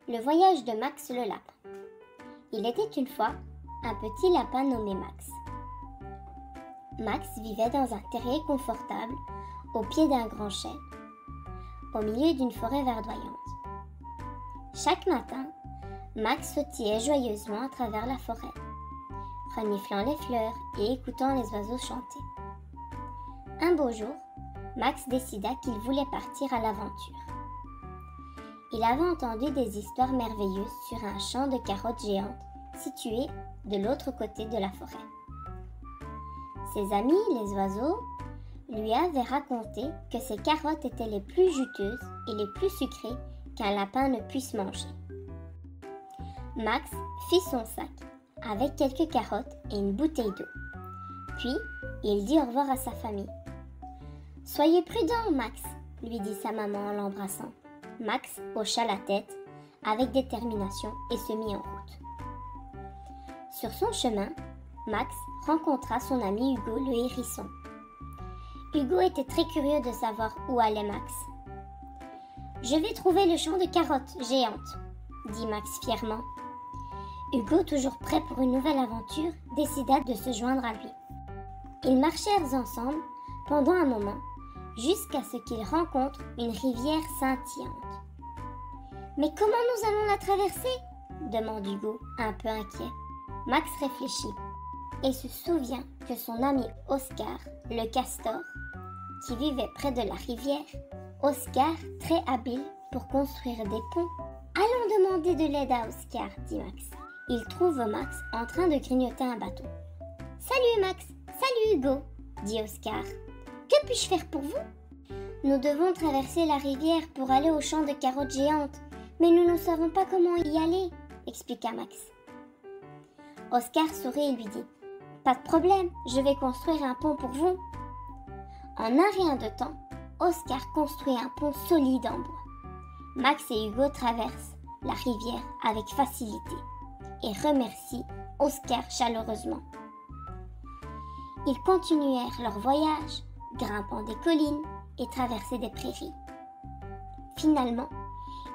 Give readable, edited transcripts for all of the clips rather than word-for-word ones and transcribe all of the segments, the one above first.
Le voyage de Max le lapin. Il était une fois un petit lapin nommé Max. Max vivait dans un terrier confortable au pied d'un grand chêne, au milieu d'une forêt verdoyante. Chaque matin, Max sautillait joyeusement à travers la forêt, reniflant les fleurs et écoutant les oiseaux chanter. Un beau jour, Max décida qu'il voulait partir à l'aventure. Il avait entendu des histoires merveilleuses sur un champ de carottes géantes situé de l'autre côté de la forêt. Ses amis, les oiseaux, lui avaient raconté que ces carottes étaient les plus juteuses et les plus sucrées qu'un lapin ne puisse manger. Max fit son sac avec quelques carottes et une bouteille d'eau. Puis, il dit au revoir à sa famille. « Soyez prudent, Max !» lui dit sa maman en l'embrassant. Max hocha la tête avec détermination et se mit en route. Sur son chemin, Max rencontra son ami Hugo le hérisson. Hugo était très curieux de savoir où allait Max. « Je vais trouver le champ de carottes géantes », dit Max fièrement. Hugo, toujours prêt pour une nouvelle aventure, décida de se joindre à lui. Ils marchèrent ensemble pendant un moment, jusqu'à ce qu'ils rencontrent une rivière scintillante. « Mais comment nous allons la traverser ?» demande Hugo, un peu inquiet. Max réfléchit et se souvient que son ami Oscar, le castor, qui vivait près de la rivière, Oscar, très habile pour construire des ponts. « Allons demander de l'aide à Oscar, » dit Max. Il trouve Max en train de grignoter un bâton. « Salut Max, salut Hugo, » dit Oscar. « Que puis-je faire pour vous ?»« Nous devons traverser la rivière pour aller au champ de carottes géantes, mais nous ne savons pas comment y aller, » expliqua Max. Oscar sourit et lui dit « Pas de problème, je vais construire un pont pour vous. » En un rien de temps, Oscar construit un pont solide en bois. Max et Hugo traversent la rivière avec facilité et remercient Oscar chaleureusement. Ils continuèrent leur voyage, grimpant des collines et traversaient des prairies. Finalement,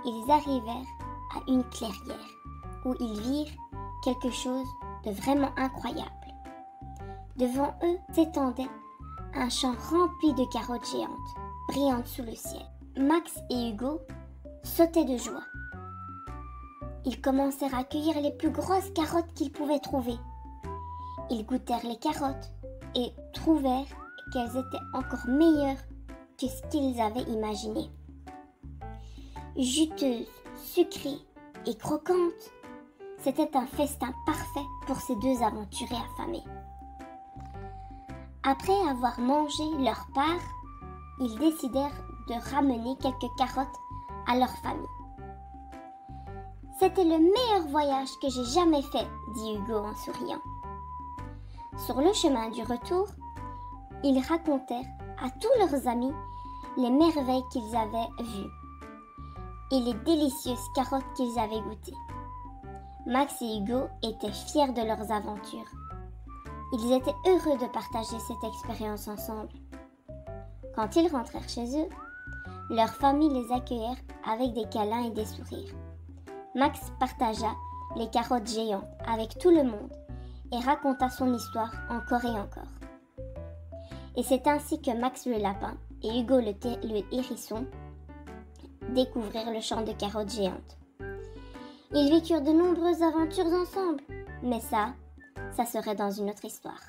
ils arrivèrent à une clairière où ils virent quelque chose de vraiment incroyable. Devant eux s'étendait un champ rempli de carottes géantes, brillantes sous le ciel. Max et Hugo sautaient de joie. Ils commencèrent à cueillir les plus grosses carottes qu'ils pouvaient trouver. Ils goûtèrent les carottes et trouvèrent qu'elles étaient encore meilleures que ce qu'ils avaient imaginé. Juteuses, sucrées et croquantes, c'était un festin parfait pour ces deux aventuriers affamés. Après avoir mangé leur part, ils décidèrent de ramener quelques carottes à leur famille. « C'était le meilleur voyage que j'ai jamais fait, » dit Hugo en souriant. Sur le chemin du retour, ils racontèrent à tous leurs amis les merveilles qu'ils avaient vues et les délicieuses carottes qu'ils avaient goûtées. Max et Hugo étaient fiers de leurs aventures. Ils étaient heureux de partager cette expérience ensemble. Quand ils rentrèrent chez eux, leur famille les accueillèrent avec des câlins et des sourires. Max partagea les carottes géantes avec tout le monde et raconta son histoire encore et encore. Et c'est ainsi que Max le lapin et Hugo le hérisson découvrirent le champ de carottes géantes. Ils vécurent de nombreuses aventures ensemble, mais ça serait dans une autre histoire.